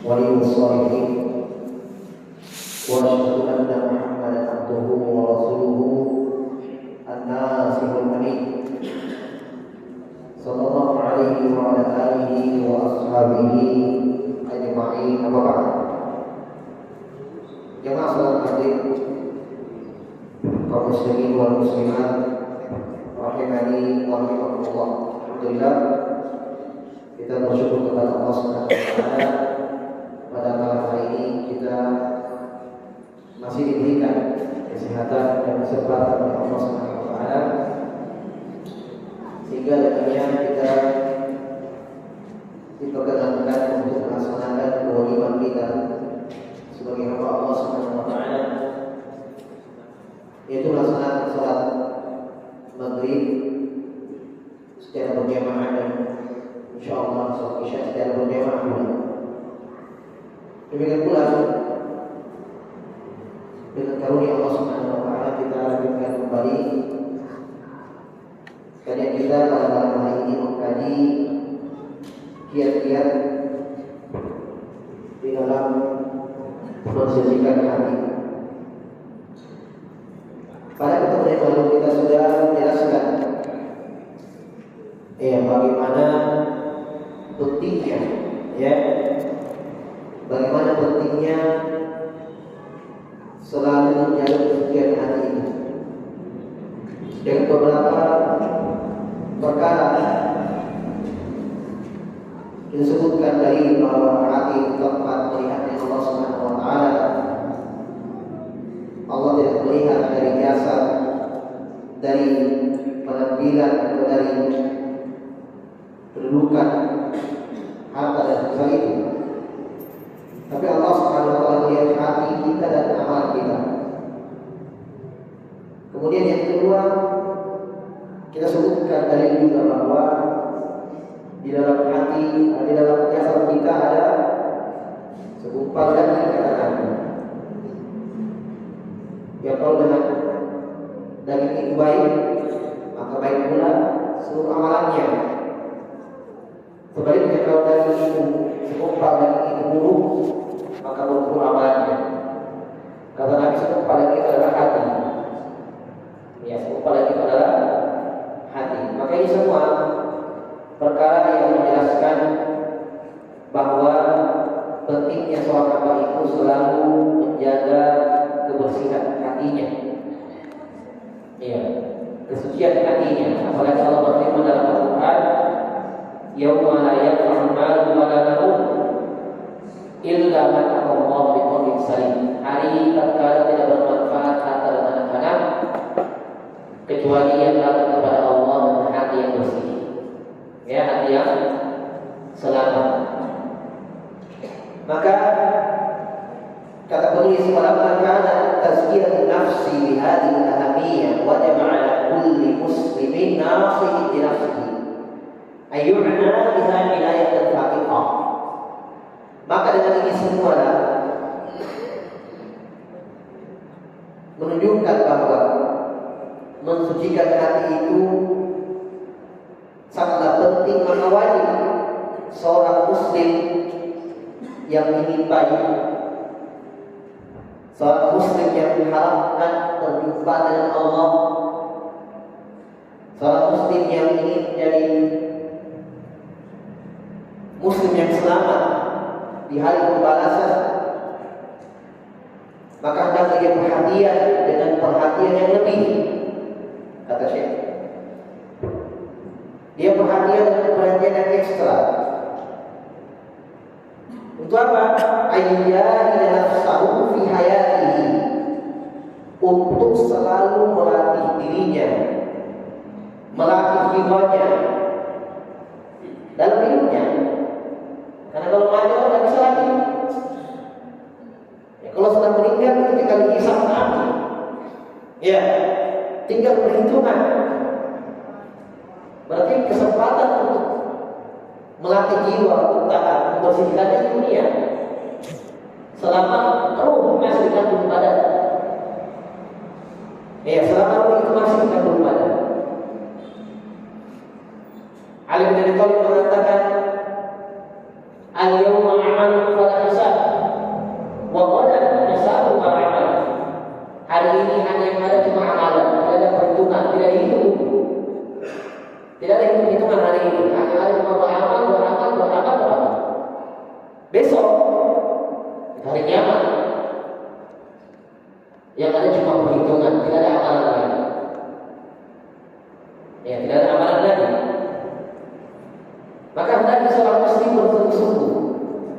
ولي الصالحين وأشهد أن محمدا عبده ورسوله الناصح الأمين صلى الله عليه وعلى آله وأصحابه أجمعين. أما بعد, jemaah salat hadirin kaum muslimin wal muslimat rahimani wa rahimakumullah. Alhamdulillah, kita bersyukur kepada Allah Subhanahu wa taala pada malam hari ini kita masih diberikan kesehatan dan kesempatan oleh Allah Subhanahu wa taala sehingga dengannya kita diperkenankan untuk melaksanakan kewajiban kita sebagai hamba Allah Subhanahu wa taala, yaitu melaksanakan salat maghrib secara berjamaah dan insyaallah salat isya secara berjamaah pula. Demikian pula dengan karunia Allah Subhanahu wa taala kita lanjutkan kembali kajian kita pada malam hari ini, mengkaji kiat-kiat di dalam mensucikan hati. Pada pertemuan yang lalu kita sudah menjelaskan bagaimana pentingnya bagaimana pentingnya selalu menjaga kesucian hati ini dengan beberapa perkara disebutkan dari bahwa hati tempat melihatnya Allah Subhanahu wa taala. Allah tidak melihat dari jasad, dari penampilan atau dari kedudukan harta dan sebagainya itu. Tapi Allah Subhanahu wa taala melihat hati kita dan amalan kita. Kemudian yang kedua, kita sebutkan dalil juga bahwa di dalam hati, di dalam jasad kita ada segumpal daging kata Nabi. Ya, kalau dengan daging itu baik, maka baik pula seluruh amalannya. Sebaliknya kalau daging itu segumpal daging itu buruk, maka buruk amalannya. Kata Nabi, segumpal daging itu adalah hati. Ya, segumpal daging itu adalah hati. Maka ini semua perkara yang menjelaskan bahwa pentingnya seorang hamba itu selalu menjaga kebersihan hatinya, kesucian hatinya. Apalagi Allah berfirman dalam Al-Quran, "Yauma la yanfa'u malun wala banun illa man ata Allah biqalbin salim." Hari tatkala tidak bermanfaat harta dan anak-anak kecuali yang datang kepada Allah dengan hati yang bersih. Hati yang selamat. Maka kata penulis, "Walamma kana tazkiyatun nafsi bi hadhihi al-ahamiyah wa jama'a kulli muslimin nasihin bi nafsihi ayyuna biha wilayatan faqiqah." Maka dengan ini semua menunjukkan bahwa mensucikan hati itu sangatlah penting, maka wajib seorang muslim yang ingin baik, seorang muslim yang mengharapkan berjumpa dengan Allah, seorang muslim yang ingin menjadi muslim yang selamat di hari pembalasan, maka hendaknya dia perhatian dengan perhatian yang lebih, kata Syekh. Dia perhatian dengan perhatian yang ekstra. Untuk apa? Ayyahina nafsahu fi hayatihi, untuk selalu melatih dirinya, melatih jiwanya dalam hidupnya. Karena kalau mati tidak bisa lagi. Kalau sudah meninggal itu tinggal dihisap nanti. Tinggal perhitungan. Berarti kesempatan untuk melatih jiwa untuk taat, membersihkannya di dunia selama ruh masih dikandung badan. Selama ruh itu masih dikandung badan. Ali bin Abi Thalib mengatakan, Al-yawma a'malu fala hisab wa ghadan hisabu wa amal. Hari ini hanya yang ada cuma amalan, tidak ada perhitungan, tidak hitung. Tidak ada hitung-hitungan hari ini, hanya ada cuma beramal. Besok hari kiamat yang ada cuma perhitungan, tidak ada amalan lagi. Ya, tidak ada amalan lagi. Maka hendaknya seorang muslim bersungguh-sungguh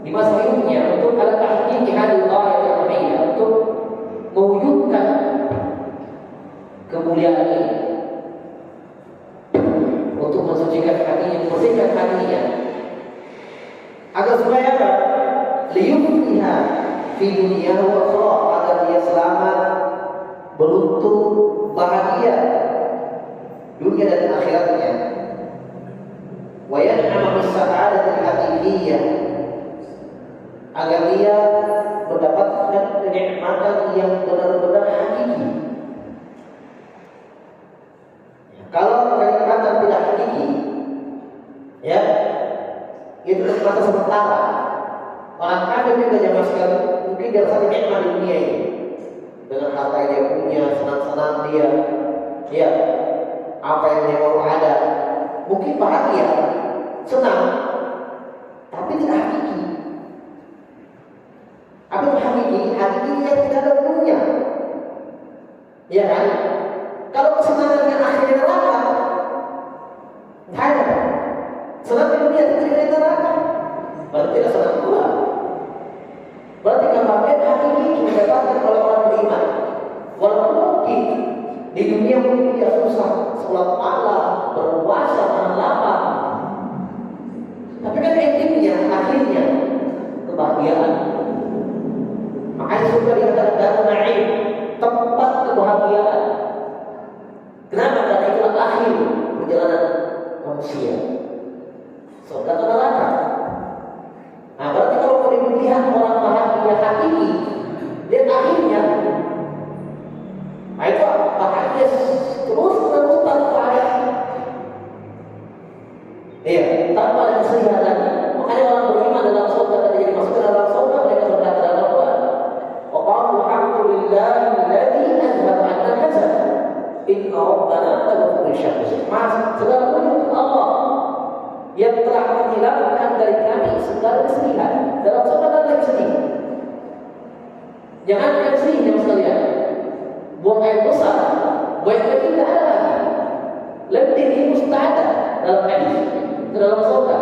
di masa hidupnya untuk ala tahqiqi hadhihi al-ghayah, untuk mewujudkan kemuliaan ini, untuk mensucikan hatinya, membersihkan hatinya, agar supaya apa? Liyufliha fi dunia wa akhirah, agar dia selamat, beruntung, bahagia dunia dan akhiratnya. Wa yan'ama bis-sa'adatil haqiqiyyah, agar dia mendapatkan kenikmatan yang benar-benar hakiki. Kalau kenikmatan tidak hakiki, ya, itu kenikmatan sementara. Orang kafir juga zaman sekarang mungkin dia rasa nikmat di dunia ini, dengan harta yang dia punya, senang-senang dia, ya, apa yang dia mau ada, mungkin bahagia, senang, tapi tidak hakiki. Apa itu hakiki? Hakiki yang tidak ada ujungnya, ya kan? Kalau kesenangan yang akhirnya neraka, tidak ada. Senang di dunia itu tidak neraka, berarti tidak senang pula. Berarti kebahagiaan hakiki didapatkan oleh orang beriman. Walaupun mungkin di dunia mungkin dia susah, sholat malam, berpuasa, tahan lapar, tapi kan endingnya, akhirnya kebahagiaan. Makanya surga dikatakan darun na'im, tempat kebahagiaan. Kenapa? Karena itulah akhir perjalanan manusia. Surga atau neraka. Nah, berarti kalau mau dilihat orang bahagia hakiki, dan akhirnya, nah itu bahagia terus tanpa ada, iya, tanpa ada kesedihan lagi. Makanya orang beriman dalam surga ketika dimasukkan dalam surga, mereka berkata dalam Al-Quran, wa qalu alhamdulillahi alladzi anzala 'anna al-hazan inna rabbana laghafurun syakur. Segala puji untuk Allah yang telah menghilangkan dari kami segala kesedihan. Dalam surga tak lagi sedih. Jangan yang sedih, jangan sekalian. Buang air besar, buang air kecil tidak ada lagi. Lebih ini mustahada dalam hadis, dalam surga.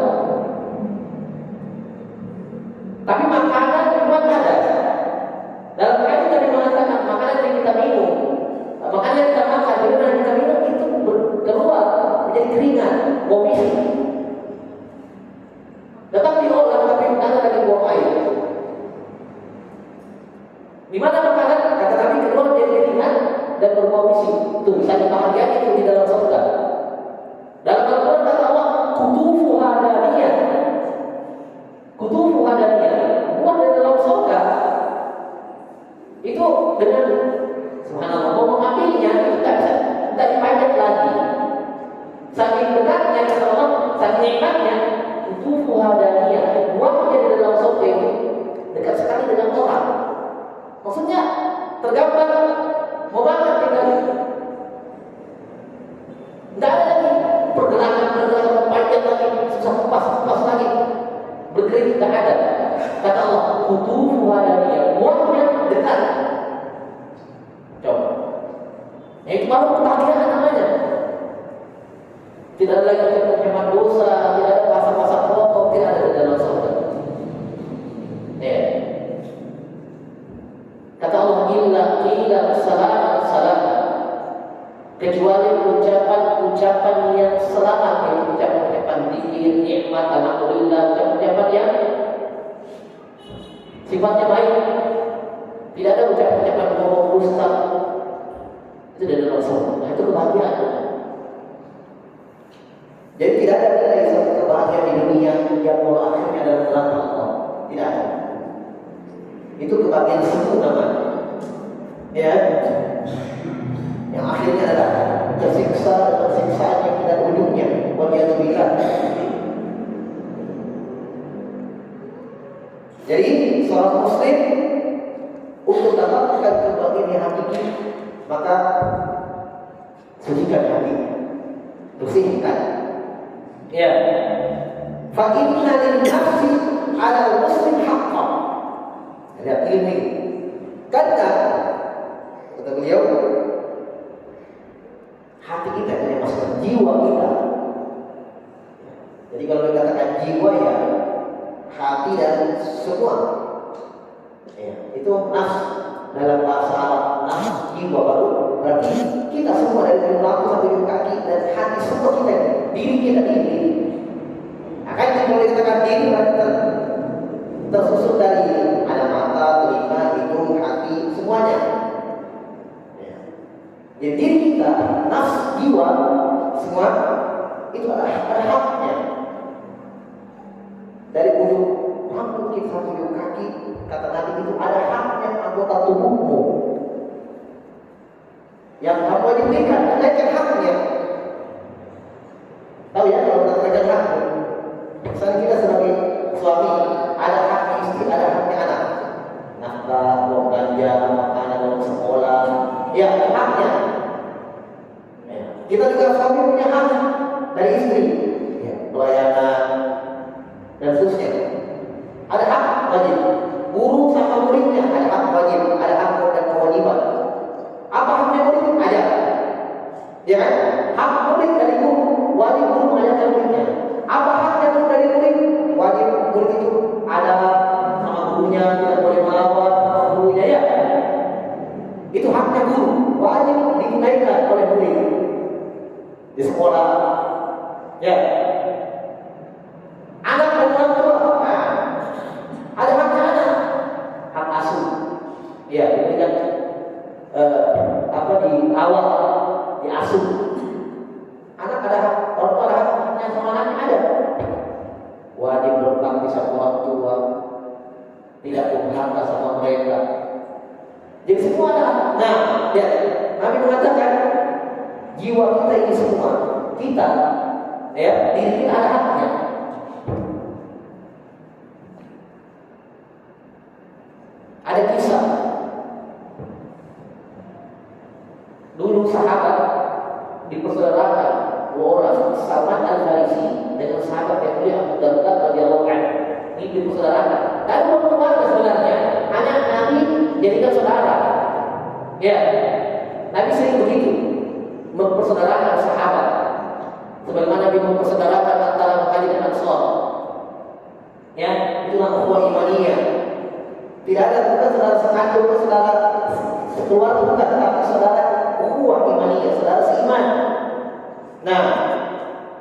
Tapi makanan memang ada. Dalam hadis tadi mengatakan makanan yang kita minum, makanan yang kita makan, minuman yang kita minum itu keluar menjadi keringat, komisi. Tetap diolah tapi bukan lagi buang air. Di mana makanan kata Nabi keluar dari keringat dan berbau misi. Itu bisa dibahagiakan itu di dalam surga. Dalam Al-Quran kata Allah, kutufu hadaniyah. Kutufu hadaniyah. Buah dari dalam surga itu dengan subhanallah mau mengambilnya itu tidak dipajak lagi. Saking dekatnya kata Allah, saking nikmatnya. Kutufu hadaniyah, buahnya di dalam surga itu dekat sekali dengan orang. Maksudnya tergambar mau banget tinggal. Tidak ada lagi pergerakan panjang lagi, susah kupas lagi, berkeringat tidak ada. Kata Allah, kutufu hadaniyah, buahnya dekat. Coba, itu baru kebahagiaan namanya. Tidak ada lagi ucapan dosa, tidak ada pasang-pasang foto, tidak ada di dalam surga. Ya. Kata Allah, illa salam, kecuali ucapan yang selamat, yaitu ucapan zikir, nikmat, alhamdulillah, ucapan yang sifatnya baik. Tidak ada ucapan ngomong dusta. Itu di dalam surga. Nah, itu kebahagiaan. Jadi tidak ada nilai satu kebahagiaan di dunia yang mula akhirnya adalah neraka Allah. Tidak ada. Itu kebahagiaan semu namanya. Ya. Yang akhirnya adalah tersiksa dan siksaan yang tidak ujungnya. Waliyadzubillah. Jadi seorang muslim untuk mendapatkan kebahagiaan yang hakiki, maka sucikan hati, bersihkan. Ya. Fa inna lin nafsi 'ala al-muslim haqqan. Lihat ini. Karena kata beliau, hati kita ini maksudnya jiwa kita. Jadi kalau dikatakan jiwa ya hati dan semua. Ya, itu nafs dalam bahasa Arab, nafs jiwa baru berarti kita semua dari tulang sampai ke kaki dan hati semua kita, diri kita ini. Akan kalau dikatakan diri berarti tersusun dari ada mata, telinga, hidung, hati, semuanya. Ya. Jadi diri kita, nafs, jiwa, semua itu ada haknya. Dari ujung rambut kita sampai ujung kaki, kata Nabi itu ada haknya anggota tubuhmu yang kamu diberikan, naikkan haknya. Tahu ya kalau kita naikkan hak? Misalnya kita sebagai suami ada haknya istri, ada haknya anak, nafkah, uang belanja, makanan, uang sekolah, ya haknya. Ya. Kita juga suami punya hak dari istri, ya, pelayanan dan seterusnya. Ada hak wajib. Guru sama muridnya ada hak wajib, ada hak dan kewajiban. Apa haknya murid? Ada. Ya kan? Hak murid dari guru, wajib guru mengajarkan muridnya. Apa haknya guru dari murid? Wajib murid itu ada sama gurunya, tidak boleh melawan sama gurunya, ya. Itu haknya guru, wajib ditunaikan oleh murid di sekolah. Ya. Anak dan orang tua, nah, ada haknya anak, hak asuh. Ya, diberikan di awal diasuh. Anak ada hak, orang tua ada haknya sama anaknya ada. Wajib berbakti sama orang tua, tidak durhaka sama mereka. Jadi semua ada. Nah, ya, Nabi mengatakan jiwa kita ini semua, kita, ya, diri kita ada haknya. Ada kisah dulu sahabat dipersaudarakan dua orang, Salman Al-Farisi dengan sahabat yang mulia Abu Darda radhiyallahu anhu. Ini dipersaudarakan. Dan belum keluarga sebenarnya, hanya Nabi jadikan saudara. Ya, Nabi sering begitu mempersaudarakan sahabat. Sebagaimana Nabi mempersaudarakan antara Muhajirin dan Ansar. Ya, itulah ukhuwah imaniyah. Tidak ada bukan saudara sekandung, saudara sekeluarga, bukan, tapi saudara ukhuwah imaniyah, saudara seiman. Nah,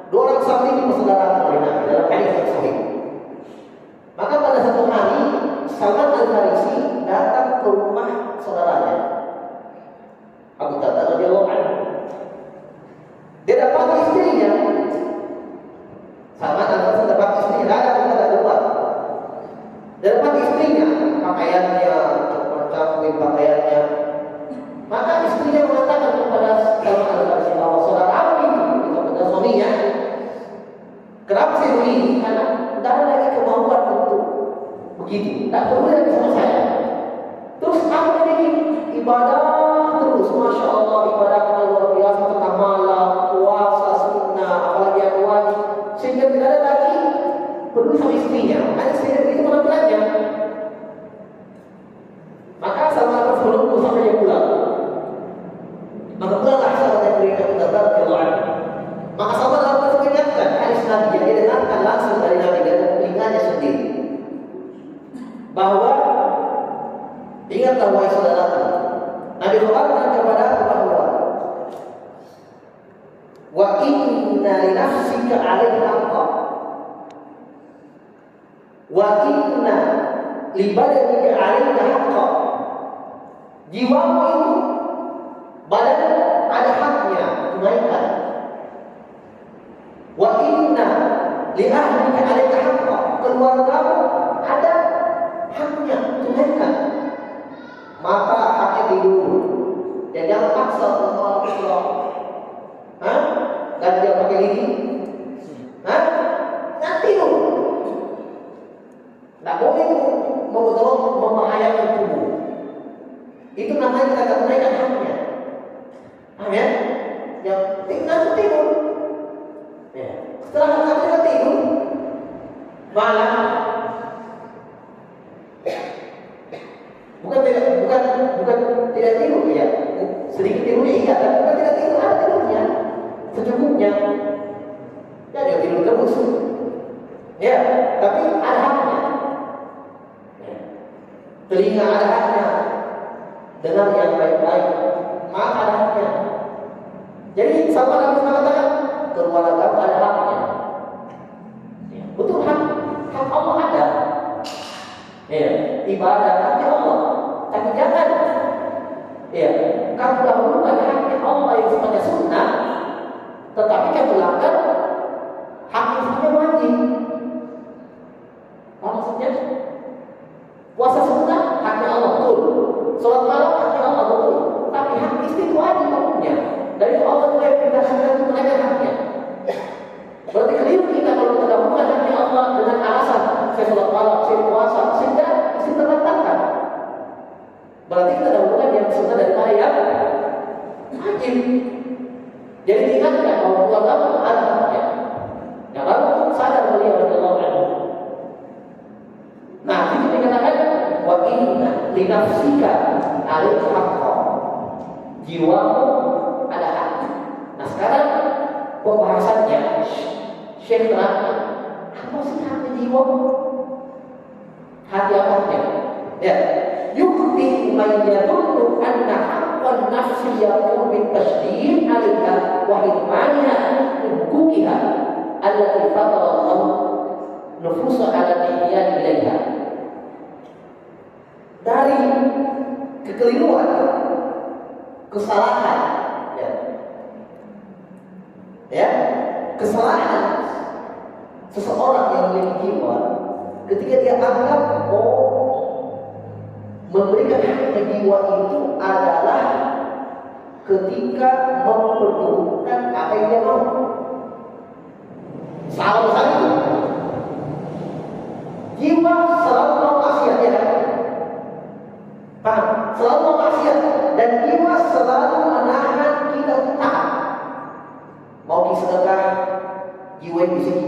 dua orang sahabat ini bersaudara oleh Nabi dalam hadis yang sahih. Maka pada satu hari Salman Al-Farisi datang ke rumah saudaranya Abu Darda radhiyallahu anhu. Dia dapat istrinya. Salman Al-Farisi dapat istrinya, ada keluar. Dia dapat istrinya, pakaiannya, campur pakaiannya. Maka istrinya mengatakan kepada Salman Al-Farisi bahwa saudara itu kepada suaminya, kenapa saya begini? Karena tidak ada lagi kemauan untuk begitu, tak perlu lagi sama saya. Terus aku ini ibadah terus, masya Allah, ibadah luar biasa tentang malam, puasa, sunnah, apalagi yang wajib, sehingga tidak ada lagi perlu sama istrinya. Karena istrinya begitu penampilannya. Maka Salman Al-Farisi menunggu sampai dia pulang. Maka pulanglah Salman Al-Farisi Abu Darda radhiyallahu anhu. Maka Salman Al-Farisi mengingatkan hadis Nabi yang dia dengarkan langsung dari Nabi dan telinganya sendiri, bahwa ingatlah wahai saudaraku, Nabi berkata kepada aku bahwa wa inna li nafsika 'alaika haqqan wa inna li badanika 'alaika haqqan. Jiwamu itu, badan ada haknya, tunaikan. Wa inna li ahlika 'alaika haqqan, keluargamu ada haknya, tunaikan. Mata haknya tidur, dan jangan paksa untuk orang. Dan dia pakai gigi, nanti tidur. Tak boleh saja kita tidak tunaikan haknya. Ya? Yang tinggal itu tidur. Ya. Setelah kita tidur, malam bukan tidak tidur ya. Sedikit tidurnya iya, tapi bukan tidak tidur, ada tidurnya secukupnya. Ya dia tidur terus. Ya, tapi ada haknya. Ya. Telinga ada haknya. Dengar yang baik-baik. Mata ada haknya. Jadi sama Nabi mengatakan keluarga ada haknya. Ya. Betul hak Allah ada. Ya, ibadah haknya Allah. Tapi jangan ya, kamu dahulukan haknya Allah yang sifatnya sunnah, tetapi kamu langgar hak yang sifatnya wajib. Apa maksudnya? Puasa sunnah haknya Allah betul, sholat malam haknya Allah betul, tapi hak istri itu wajib hukumnya. Dari itu Allah mulai perintahkan kita untuk menjaga haknya. Berarti keliru kita kalau kita dahulukan haknya Allah dengan alasan saya sholat malam, saya puasa, sehingga istri terlantarkan. Berarti kita dahulukan yang sunnah daripada yang wajib. Jadi diingatkan bahwa keluarga ada haknya. Yang baru sadar beliau radhiyallahu anhu. Nah, itu dikatakan wa inna li nafsika 'alaika haqqan. Jiwamu ada hak. Nah, sekarang pembahasannya Syekh terangkan apa sih haknya jiwa? Hati apa? Ya. Yukti man yadullu anna haqqan nafsi yakun min tashdid 'alaiha wa hidmaniha min huquqiha allati fatara Allah nufusa 'ala al-ihtiyaji ilaiha. Dari kekeliruan, kesalahan, ya, kesalahan seseorang yang memiliki jiwa ketika dia anggap memberikan haknya jiwa itu adalah ketika memperdulikan apa yang dia mau. Salah besar itu. Jiwa selalu mau maksiat, ya kan? Paham? Selalu mau maksiat dan jiwa selalu menahan kita untuk taat. Mau disedekah, jiwa di sini,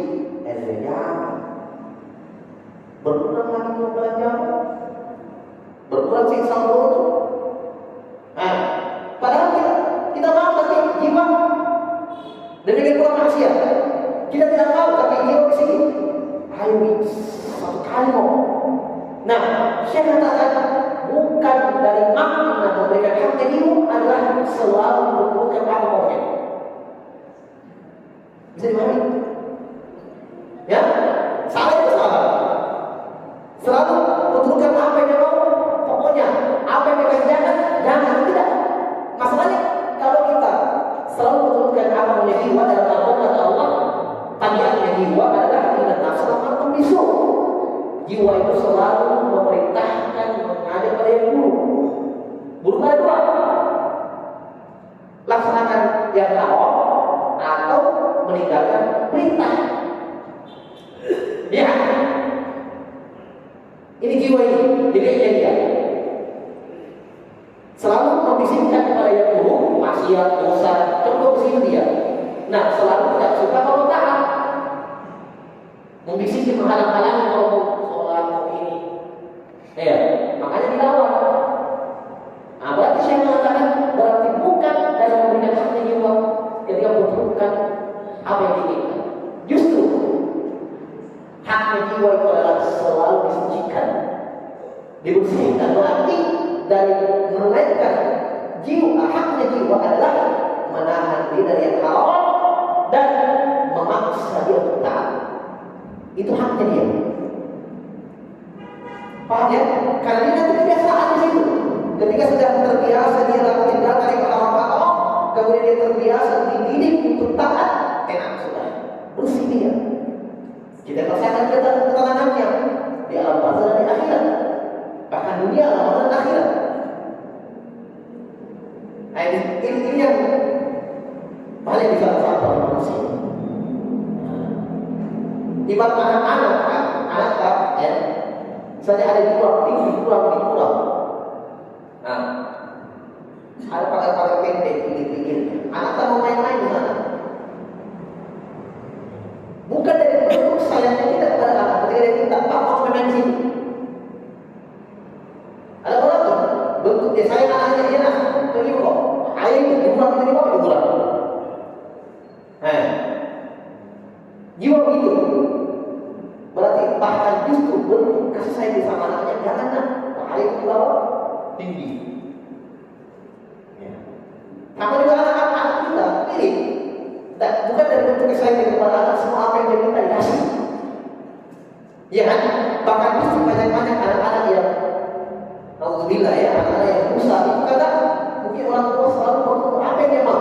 berkurang lagi mau belanja. Berkurang siksa itu. Nah, padahal kita mau tapi jiwa demikian kurang maksiat. Kita tidak mau tapi jiwa di sini. Ayo satu kali mau. Nah, Syekh katakan bukan dari makna memberikan haknya jiwa adalah selalu berbukan apa maunya. Bisa dipahami? Ya, salah itu salah. Selalu betulkan apa yang dia mau. Pokoknya apa yang mereka jangan tidak. Masalahnya kalau kita selalu betulkan apa yang jiwa dalam al-Quran Allah, tabiatnya jiwa adalah inna nafsa lamaratun bisu. Jiwa itu selalu memerintahkan mengajak pada yang buruk. Buruk ada dua. Laksanakan yang haram atau meninggalkan perintah. Ya. Ini jiwa ini, dirinya dia. Selalu membisikkan kepada yang buruk, maksiat, dosa, contoh ke dia. Nah, selalu tidak suka kalau taat. Membisikkan menghalang-halangi kalau mau sholat, mau ini. Ya, makanya dilawan. Nah, berarti saya mengatakan berarti bukan dalam memberikan haknya jiwa ketika membutuhkan apa yang diinginkan. Justru haknya jiwa itu adalah selalu disucikan, dibersihkan. Berarti dari menaikkan jiwa, haknya jiwa adalah menahan diri dari yang haram dan memaksa dia untuk taat. Itu haknya dia. Paham ya? Karena dia nanti kebiasaan di situ. Ketika sudah terbiasa dia lakukan tinggalkan yang haram, kemudian dia terbiasa dididik untuk taat, enak sudah, bersih dia. Kita rasakan ketenangannya di alam barzah dan di akhirat, bahkan dunia, alam dan akhirat. Nah, ini yang paling bisa disampaikan oleh manusia. Ibarat anak ya, misalnya ada di pulau tinggi, pulau. Nah, ada pakai pendek, pikir-pikir. Anak tak mau main-main di sana. Bukan dari bentuk sayangnya kita kepada anak, ketika dia minta, Pak, mau main sini. Ada orang tuh, bentuk dia sayang anaknya, dia nak pergi kok. Ayah itu dibuang, itu dibawa, dibuang. Jiwa begitu. Berarti bahkan justru bentuk kasih sayang di sama anaknya, jangan nak. Ayah itu dibawa, tinggi. Sama juga anak-anak kita, mirip. Bukan dari bentuk kesayangan kepada anak, semua apa yang dia minta dikasih. Ya kan? Bahkan justru banyak-banyak anak-anak yang alhamdulillah ya, anak-anak yang berusaha itu kadang mungkin orang tua selalu bertemu apa yang dia mau.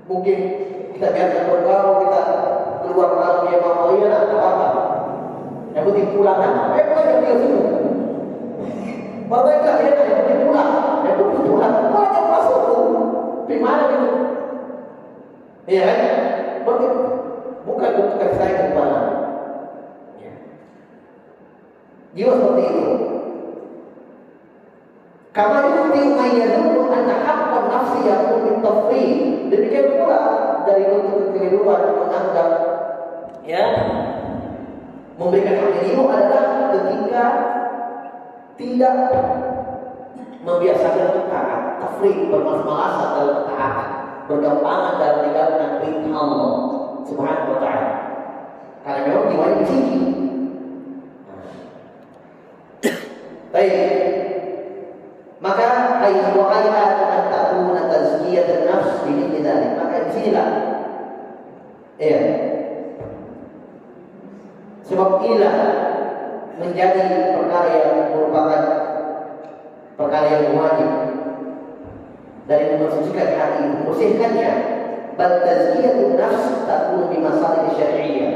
Mungkin kita biarkan bergaul, kita keluar malam dia mau, oh iya nak, apa-apa. Yang penting pulang kan? Pulang yang dia suruh. Bapak enggak dia nak, yang penting pulang. Yang penting pulang. Banyak masuk tuh. Gimana gitu? Iya kan? Berarti bukan bentuk kasih sayang kepada jiwa seperti itu. Karena itu tinggal anak hakkan nafsi yang tafri. Demikian pula dari bentuk kekeliruan menganggap ya memberikan hak dirimu adalah ketika tidak membiasakan untuk taat, tafri, bermalas-malasan dalam ketaatan, bergampangan dalam meninggalkan perintah Allah Subhanahu wa ta'ala. Karena memang jiwanya tinggi. Baik. Maka ayat wa ayat an ta'una tazkiyatan nafs bi dzalik. Maka di sinilah ya. Sebab inilah menjadi perkara yang merupakan perkara yang wajib dari membersihkan hati, membersihkannya. Bal tazkiyatun nafs takunu bi masalih syar'iyyah.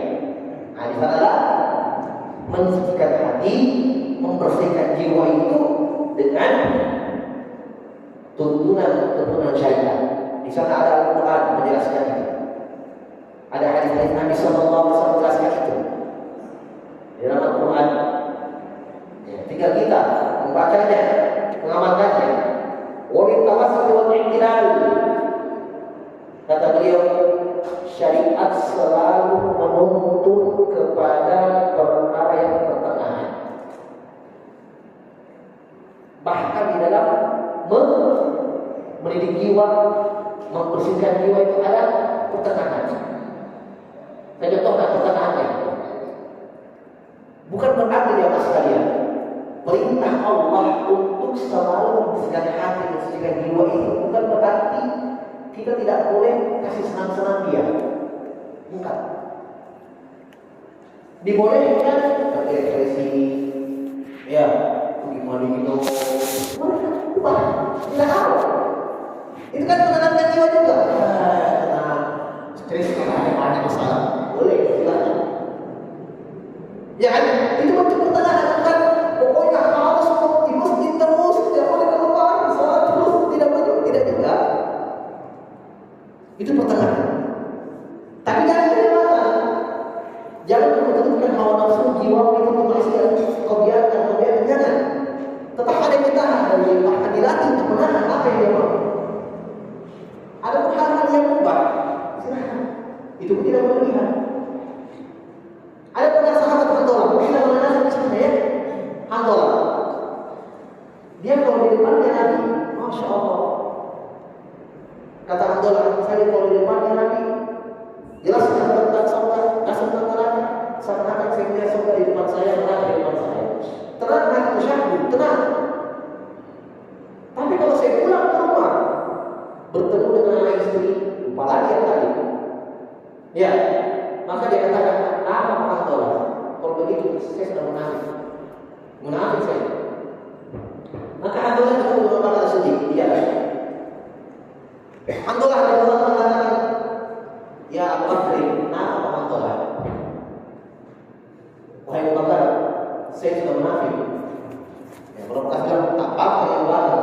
Nah, di sanalah mensucikan hati, membersihkan jiwa itu dengan tuntunan syariat. Di sana ada Al-Quran menjelaskan itu. Ada hadis Nabi sallallahu alaihi wasallam menjelaskan itu. Di dalam Al-Quran. Ya, tinggal kita membacanya, mengamalkannya. Wa min tawassul wal i'tidal. Kata beliau, syariat selalu menuntun kepada perkara yang pertengahan. Bahkan di dalam mendidik jiwa, membersihkan jiwa itu ada pertengahan. Saya contohkan pertengahannya. Bukan berarti dia mas sekalian, perintah Allah untuk selalu membersihkan hati, membersihkan jiwa itu bukan berarti kita tidak boleh kasih senang-senang dia. Bukan. Dibolehkan berekspresi, ya, gimana gitu. Tidak tahu. Itu kan menenangkan jiwa juga. Tenang, stres karena ada masalah. Boleh, silakan. Ya kan? Itu bentuk pertengahan kan. Pokoknya harus di masjid terus, tidak boleh keluar, salat terus, tidak boleh, tidak juga. Itu pertengahan. Tapi jangan kelewatan. Jangan memperturutkan hawa nafsu jiwa itu kemaksiatan, kau biarkan, jangan. Tetap ada yang ditahan dan akan dilatih untuk menahan apa yang dia mau. Ada hal-hal yang mubah, silahkan. Itu pun tidak berlebihan. Ada pernah sahabat Handolah, kita mengenal misalnya ya, Handolah. Dia kalau di depannya Nabi, Masya Allah. Kata Handolah, saya kalau di depannya Nabi, jelaskan tentang surga, nasib tentang neraka, seakan-akan saya melihat surga di depan saya, neraka di depan saya. Tenang, itu syahdu, tenang. Tapi kalau saya pulang ke rumah, bertemu dengan anak istri, lupa lagi yang tadi. Ya, maka dia katakan, apa Handolah? Kalau begitu, saya sudah munafik saya. Maka Handolah itu mengatakan sedih, iya. Handolah mengatakan, ya Abu Bakar, apa Handolah? Wahai Abu Bakar, saya sudah munafik. Ya, kalau kata tak apa yang baru.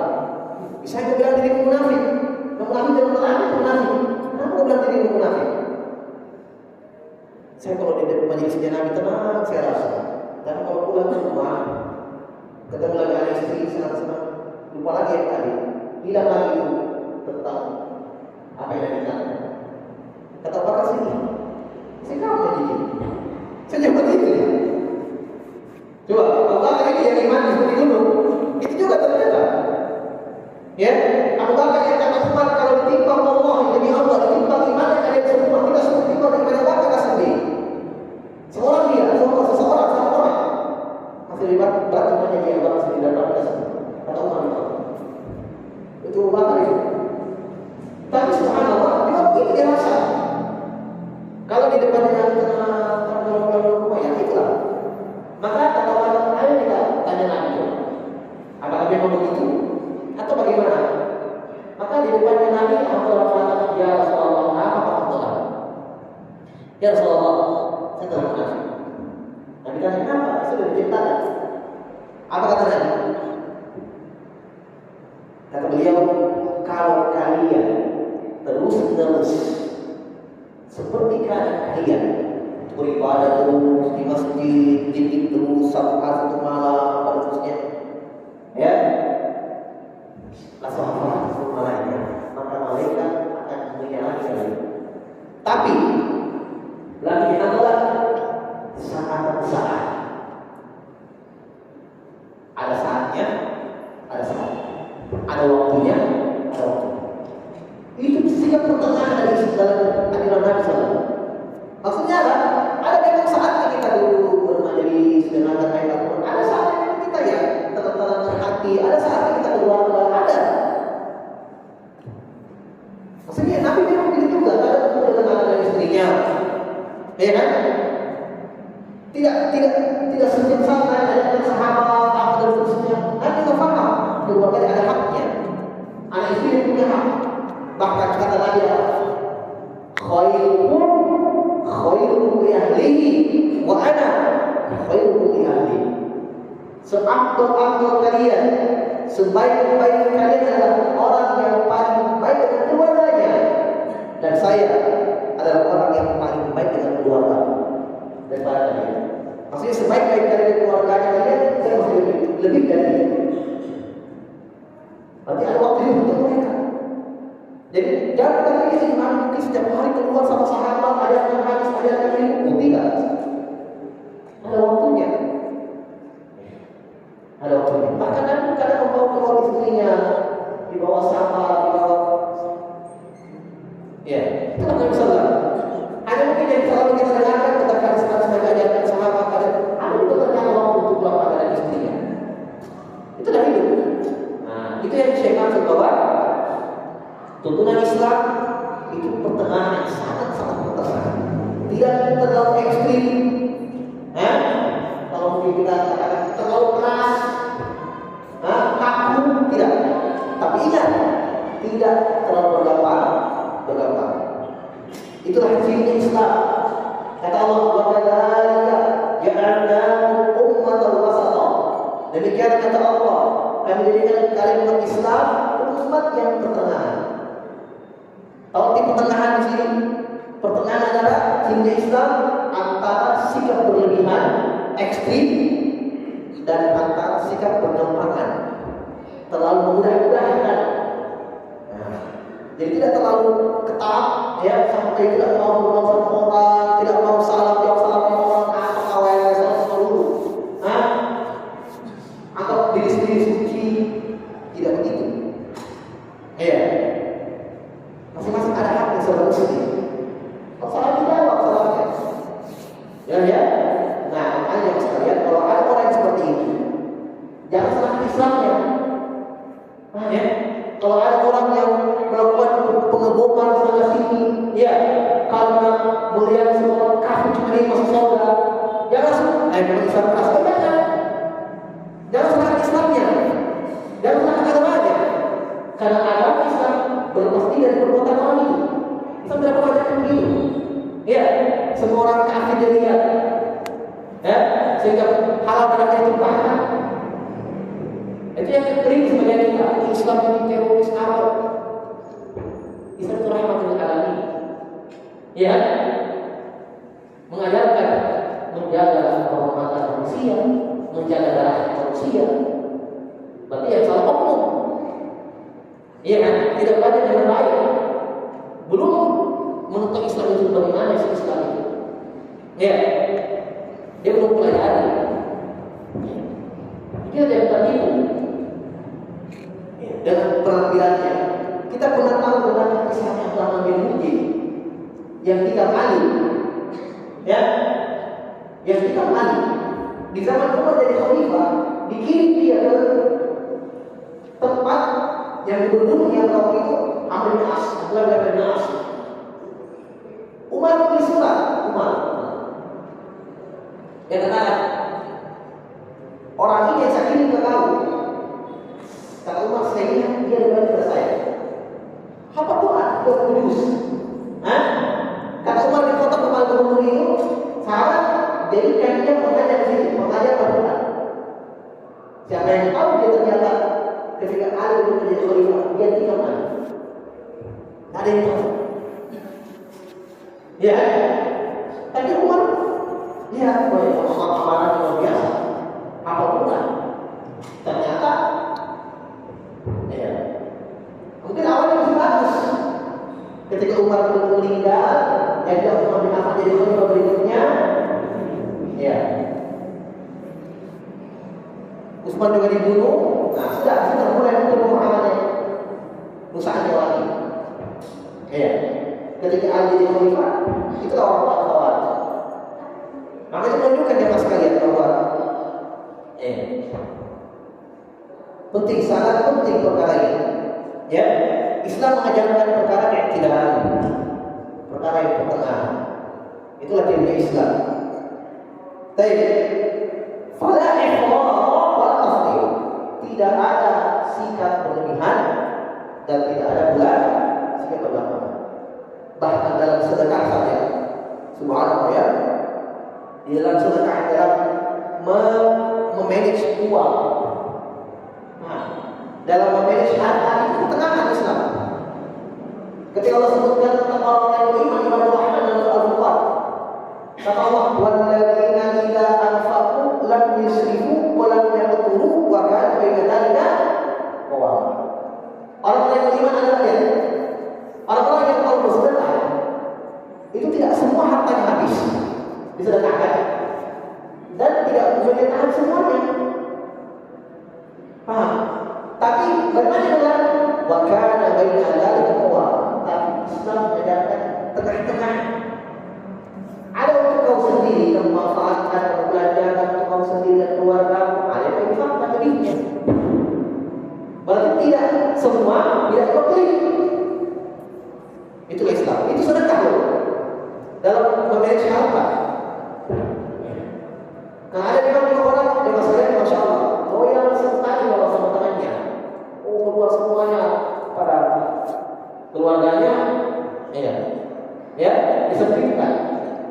Bisa aku bilang dirimu munafik. Munafik dan munafik. Kenapa kau bilang dirimu munafik? Saya kalau di depan majelis Nabi tenang saya rasa. Tapi kalau pulang ke rumah, ketemu lagi anak istri, senang-senang, lupa lagi yang tadi, hilang lagi itu tentang apa yang dikatakan. Kata pakar sini, saya kamu jadi, saya coba itu ya. Coba, Abu Bakar ini yang iman seperti dulu, itu juga ternyata. Ya, Abu Bakar yang kata Umar kalau ditimbang Allah, jadi Allah ditimbang iman kalian semua, kita semua timbang daripada Bakar sendiri. Seorang dia, seseorang. Masih berat imannya dia Bakar sendiri dan Bakar sendiri. Kata Umar itu Abu Bakar itu. Tapi subhanallah, dia begitu dia rasa. Kalau di depan dengan tenang, ya itulah. Maka kata orang, ayo kita tanya Nabi, apakah memang begitu atau bagaimana? Maka di depannya Nabi, Abdullah mengatakan, ya Rasulullah, apa Abdullah? Ya Rasulullah, saya telah munafik. Nabi tanya, kenapa? Sudah diciptakan. Apa kata Nabi? Kata beliau, kalau kalian terus seperti kalian beribadah terus di masjid, dikit terus satu malam, apa terusnya, ya, langsung malaikat, maka malaikat akan menyalahkan kalian. Tapi lagi adalah saat ada saatnya, ada waktunya, ada waktunya. Itu sikap pertengahan dari dalam ajaran Nabi SAW. Maksudnya apa? Ada memang saatnya kita dulu bermajelis dengan ayat Al-Quran. Ada saatnya kita ya tenang hati. Ada saatnya kita berdoa. Ada. Maksudnya Nabi memang begitu juga. Ada ketemu dengan anak dan istrinya, ya kan? Tidak sempurna dengan sahabat dan seterusnya. Nabi tidak paham keluarga ada haknya. Anak istri punya hak. Bahkan kata Nabi, khairukum li ahlihi wa ana khairukum li ahli. Seabdul kalian, sebaik-baik kalian adalah orang yang paling baik dengan keluarganya, dan saya adalah orang yang paling baik dengan keluarga daripada kalian. Maksudnya sebaik-baik kalian keluarganya kalian, saya masih lebih dari itu. Nanti ada waktu itu untuk mereka. Jadi jangan kita pikir mungkin setiap hari keluar sama sahabat, ajarkan hadis, ajarkan ilmu, tidak. Ada waktunya. Ada waktunya. Bahkan Nabi kadang membawa keluar istrinya, dibawa sahabat, dibawa. Ya, itu kan Nabi Sallallahu. Hanya mungkin yang selalu kita dengarkan ketika sebagai ajarkan sahabat, ada juga ternyata waktu untuk bapak dan istrinya. Itu dah hidup. Nah, itu yang saya maksud bahwa tuntunan Islam itu pertengahan, sangat pertengahan. Tidak terlalu ekstrim, kalau mungkin kita katakan terlalu keras, kaku, tidak. Tapi ingat, tidak terlalu bergampang. Itulah ciri Islam. Kata Allah, wa kadzalika ja'alnakum ummatan wasata. Demikian kata Allah, kami jadikan kalian umat Islam umat yang pertengahan. Kalau di pertengahan di sini, pertengahan adalah ciri Islam antara sikap berlebihan, ekstrim, dan antara sikap bergampangan, terlalu mudah-mudahan. Jadi tidak terlalu ketat, ya, sampai tidak mau berdoa sama orang, tidak mau salam jawab orang, apa kawan salam dulu, anggap diri sendiri suci, tidak begitu. Iya. Masing-masing ada hak yang seorang muslim. Kalau salah dijawab salahnya. Ya. Nah, makanya sekalian, kalau ada orang yang seperti ini, jangan salahkan Islamnya. Ya. Kalau ada orang yang melakukan pengeboman sana sini, ya, karena melihat seorang kafir cuma ini masuk surga, jangan Islam keras. Jangan salahkan Islamnya. Jangan salahkan agamanya. Karena agama Islam berpasti dari perbuatan orang itu. Islam tidak mengajarkan begitu. Ya, semua orang kafir dilihat, ya, sehingga halal darahnya ditumpahkan. Itu yang kering sebagian kita. Islam ini teroris apa? Islam itu rahmatul alamin. Ya, mengajarkan menjaga kehormatan manusia, menjaga darah manusia, Iya kan? Tidak belajar dengan baik. Belum menuntut Islam itu bagaimana sih Islam itu. Ya, dia belum pelajari. Dia tidak tertipu dengan penampilannya. Kita pernah tahu dengan kisahnya Abdullah bin Muji yang 3 kali, ya, yang 3 kali di zaman Umar jadi khalifah dikirim dia ke tempat yang gubernurnya waktu itu Amr bin As, Abdullah bin As. Umar tulis surat, yang kata orang ini yang saya kirim ke kau. Kata Umar, saya lihat dia lebih daripada saya. Apa Quran? Dia kudus. Kata Umar di kota kepala gubernur itu, sahabat, jadikan dia mengajar di sini, mengajar Al-Quran. Siapa yang tahu dia ternyata ketika Ali menjadi khalifah, dia 3 kali. Ada yang tahu. Ya, tapi Umar lihat bahwa amalan luar biasa. Apa Quran? Ternyata, ya, mungkin awalnya masih bagus. Ketika Umar meninggal, dia Umar bin Affan jadi khalifah berikutnya. Ya, Utsman juga dibunuh. Nah, sudah mulai untuk pemahamannya rusaknya lagi. Ya, ketika Ali jadi khalifah, itu orang awal. Maka itu menunjukkan ya mas kalian bahwa penting, sangat penting perkara ini. Ya, Islam mengajarkan perkara yang tidak, perkara yang pertengahan. Itulah dirinya Islam. Baik, fala ifrat wa tafdil. Tidak ada sikap berlebihan dan tidak ada pula sikap berlebihan. Bahkan dalam sedekah saja, subhanallah ya, di dalam sedekah dalam memanage uang, dalam memanage harta itu ketenangan Islam. Ketika Allah sebutkan tentang orang yang beriman kepada Rahman dan Al-Furqan, kata Allah, walladzina idza anfaqu lam yusrifu wa lam yaqturu wa kana baina dzalika qawama. Orang yang beriman adalah dia. Orang-orang yang tahu bersedekah itu tidak semua hartanya habis disedekahkan dan tidak boleh tahan semuanya. Paham? Tapi bagaimana dengan wa kana baina dzalika qawama? Tapi Islam mengajarkan tengah-tengah. Ada untuk kau sendiri yang memanfaatkan, membelanjakan untuk kau sendiri dan keluarga, ada yang memanfaatkan lebihnya. Berarti tidak semua tidak berkelit. Itulah Islam. Itu sedekah loh dalam memanage harta. Karena ada memang orang di masa lain, masya Allah, loyal sekali kalau sama temannya, keluar semuanya pada keluarganya, ya, disempitkan.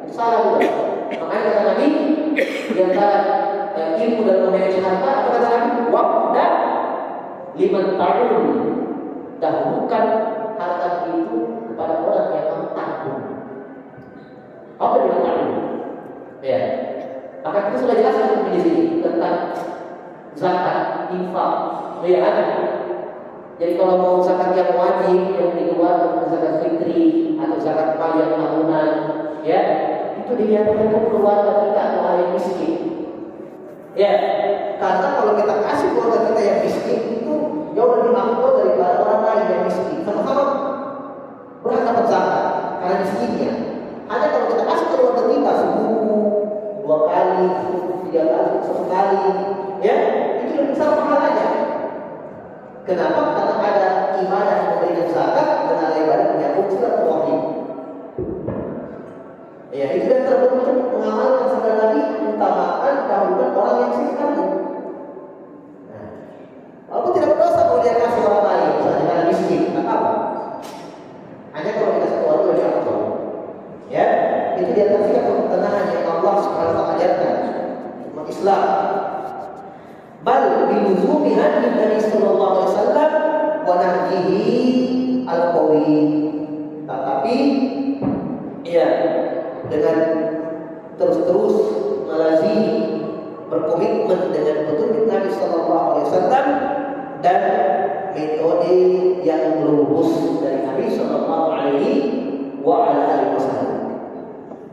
Itu salah juga. Makanya kata Nabi, di antara ilmu dalam memanage harta, apa kata Nabi? Waqda liman ta'un. Dahulukan harta itu kepada orang yang mentanggung. Apa yang mentanggung? Ya, maka kita sudah jelaskan di sini tentang zakat, infak, ya kan? Jadi kalau mau zakat yang wajib yang dikeluarkan, zakat fitri atau zakat mal yang tahunan, ya, itu dilihatkan ke keluarga kita atau yang miskin. Ya, karena kalau kita kasih keluarga kita yang miskin itu jauh lebih afdal daripada orang lain yang miskin. Sama-sama berhak dapat zakat karena miskinnya. Hanya kalau kita kasih keluarga kita sebulan 2 kali, 3 kali, 1 kali, ya, itu lebih besar pahalanya. Kenapa? Karena ada ibadah memberikan zakat dan ada ibadah menyambung silaturahim. Ya, itu yang terbentuk mengamalkan sabda Nabi, utamakan dahulukan orang yang sekitarmu. Walaupun tidak berdosa kalau dia kasih orang lain, misalnya karena miskin, tak apa. Hanya kalau kita keluarga yang afdal. Ya, itu dia sikap ketenangan yang Allah Subhanahu wa taala ajarkan umat Islam. Bal biluzumi hadis Nabi sallallahu alaihi wasallam wa nahjihi al-qawi. Tetapi ya, dengan terus-terus melazimi berkomitmen dengan petunjuk Nabi sallallahu alaihi wasallam dan metode yang lurus dari Nabi Sallallahu Alaihi Wasallam.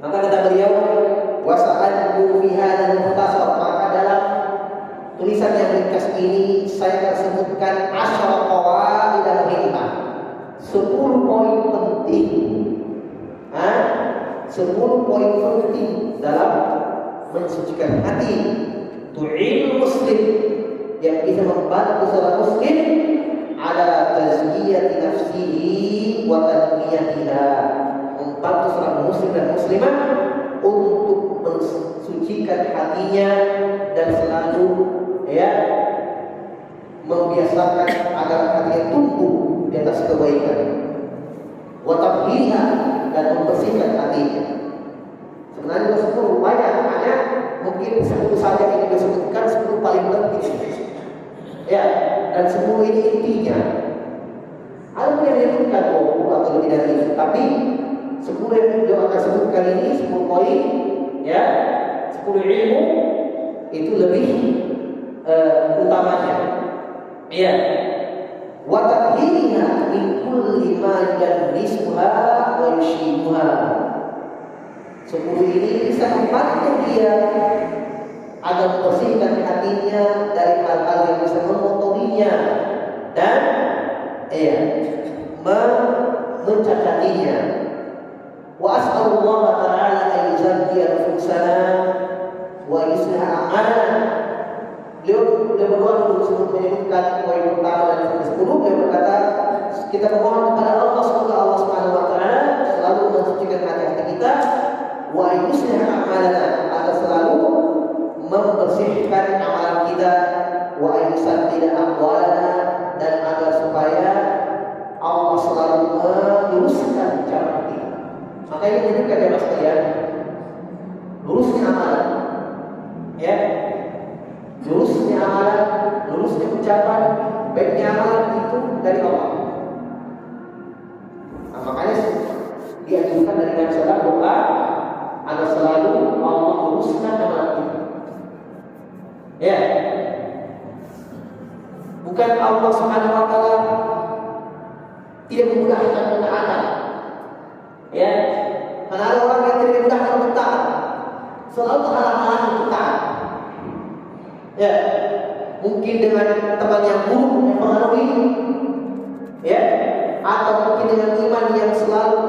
Maka kata beliau, wasa'alku fi hadzal mukhtasar, maka dalam tulisan yang ringkas ini saya akan sebutkan 10 qawaid al-hikmah, 10 poin penting. 10 poin penting dalam mensucikan hati. Tu'in muslim, yang bisa membantu seorang muslim ala tazkiyati nafsihi wa tanmiyatiha, membantu seorang muslim dan muslimah untuk mensucikan hatinya dan selalu membiasakan agar hatinya tumbuh di atas kebaikan, wa tabhiha, dan membersihkan hatinya. Sebenarnya 10 banyak, hanya mungkin 10 saja ini disebutkan 10 paling penting. Dan 10 ini intinya. Ada yang menyebutkan atau lebih dari itu, tapi 10 yang beliau akan sebutkan ini 10 poin, 10 ilmu itu lebih utamanya. Wa tathhiriha min kulli ma yajlisuha wa yushibuha. 10 ini bisa membantu dia agar membersihkan hatinya dari hal-hal yang bisa mengotorinya dan mencacatinya. Wa as'alullah ta'ala an yuzakkiya nufusana wa yusliha a'malana. Beliau berdoa dulu sebelum menyebutkan poin pertama dan yang ke-10. Beliau berkata, kita memohon kepada Allah, semoga Allah Subhanahu wa taala selalu mensucikan hati-hati kita, wa yusliha a'malana, agar selalu membersihkan amalan kita, wa yusaddida aqwalana, dan agar supaya Allah selalu meluruskan ucapan kita. Maka ini menunjukkan ya Mas sekalian, lurusnya amalan, lurusnya amalan, lurusnya ucapan, baiknya amalan itu dari Allah. Makanya dianjurkan dari Nabi Sallallahu Alaihi Wasallam agar selalu Allah luruskan amalan kita. Bukan Allah Subhanahu wa taala tidak memudahkan ketaatan. Karena ada orang yang tidak memudahkan untuk taat, selalu terhalang-halang untuk taat. Mungkin dengan teman yang buruk yang mempengaruhi, atau mungkin dengan iman yang selalu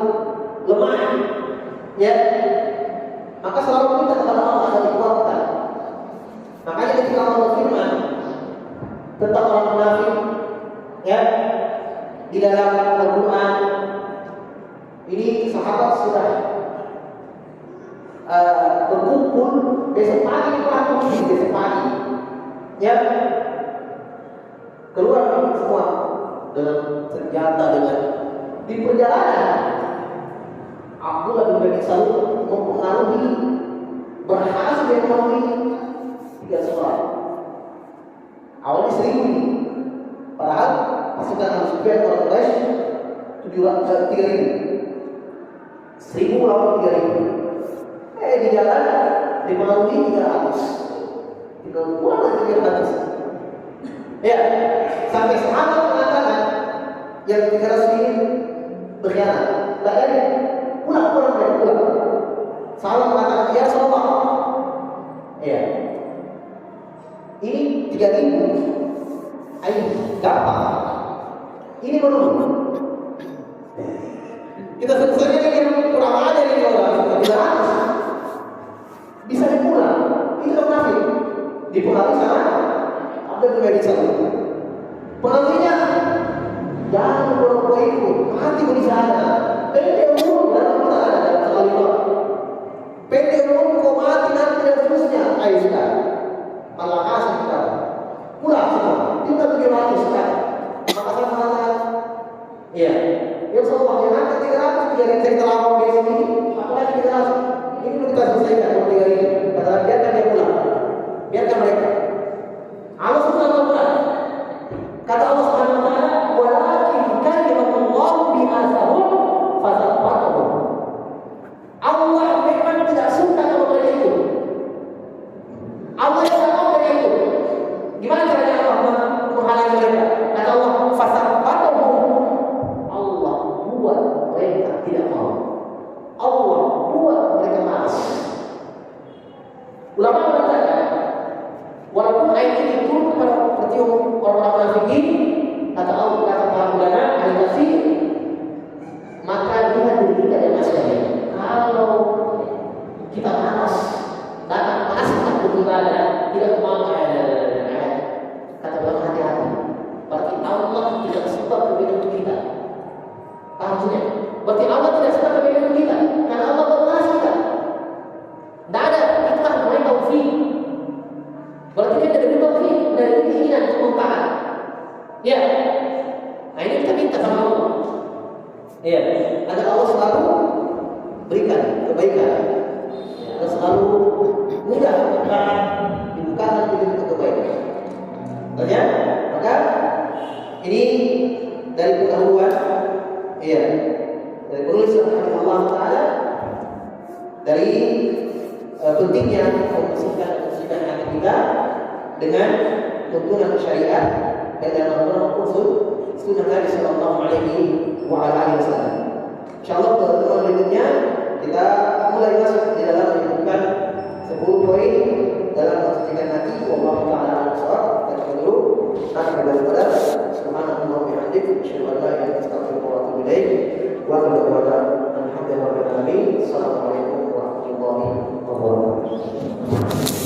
lemah, maka selalu minta kepada Allah agar dikuatkan. Makanya ketika Allah berfirman tentang orang munafik, di dalam Al-Quran ini sahabat sudah berkumpul besok pagi, besok pagi, keluar semua dengan senjata, dengan di perjalanan Abdullah bin Salul mempengaruhi, berhasil mempengaruhi 3 orang. Awalnya 1.000, padahal pasukan Abu Sufyan orang Quraisy 3.000. 1.000 lawan 3.000. Di jalan dipengaruhi 300. Pulang lagi 300. Sampai sahabat mengatakan yang 300 ini berkhianat. Tak jadi. Pulang. Sahabat mengatakan, ya Rasulullah. Ini 3.000. Gampang. Ini menurun. Kita selesainya ini kurang aja ini orang. Tidak harus. Bisa dipulang. Itu munafik. Dipengaruhi sama Abdul bin Salul. Pengaruhinya jangan berbuat ikut, mati di sana. Pendek umur dalam kata pendek umur kau mati nanti dan seterusnya. Ayo sudah. Malah kasih kita. Pulang semua. Tinggal 700 sekarang. Maka saya mengatakan, ya Rasulullah, yang nanti 300 biar kita lawan besok ini. Apalagi 300. Ini belum kita selesaikan kalau 3.000. Kata biarkan dia pulang. Biarkan mereka. Allah Subhanahu wa taala. Kata Allah Subhanahu wa taala, "Walakin kalimatullah bi'asahum fasabbatuhum." Allah memang tidak suka kalau mereka itu. Allah tidak mau mereka itu. Gimana caranya Allah menghalangi mereka? Kata Allah, Walaupun ayat ini turun kepada seperti orang-orang munafikin atau kata para ulama ahli tafsir, maka lihat diri kita dan masalahnya. Kalau kita malas, datang malas kita beribadah, tidak mau ada kata Allah hati-hati. Berarti Allah tidak sebab kebaikan kita. Artinya, berarti Allah tidak sebab kebaikan kita, karena Allah bermalas kita. Tidak ada kita namanya taufik. Berarti kita dari taufik, dari keinginan untuk mentaat. Ya, nah ini kita minta sama Allah. Ya, agar Allah selalu berikan kebaikan, dan selalu mudah dibukakan pintu kebaikan. Tanya, maka ini dari pengetahuan, iya, dari penulis Allah Taala, dari pentingnya membersihkan hati kita dengan tuntunan syariat dan dalam usul sunnah Nabi Sallallahu Alaihi Wasallam. Insyaallah pertemuan berikutnya kita mulai masuk di dalam menyebutkan 10 poin dalam membersihkan hati. Wallahu taala a'lam. Dan dulu akhir daripada subhanallahi wa bihamdihi asyhadu an la ilaha illa anta astaghfiruka wa atubu ilaik. Wa alhamdulillahi rabbil alamin. Assalamualaikum warahmatullahi wabarakatuh.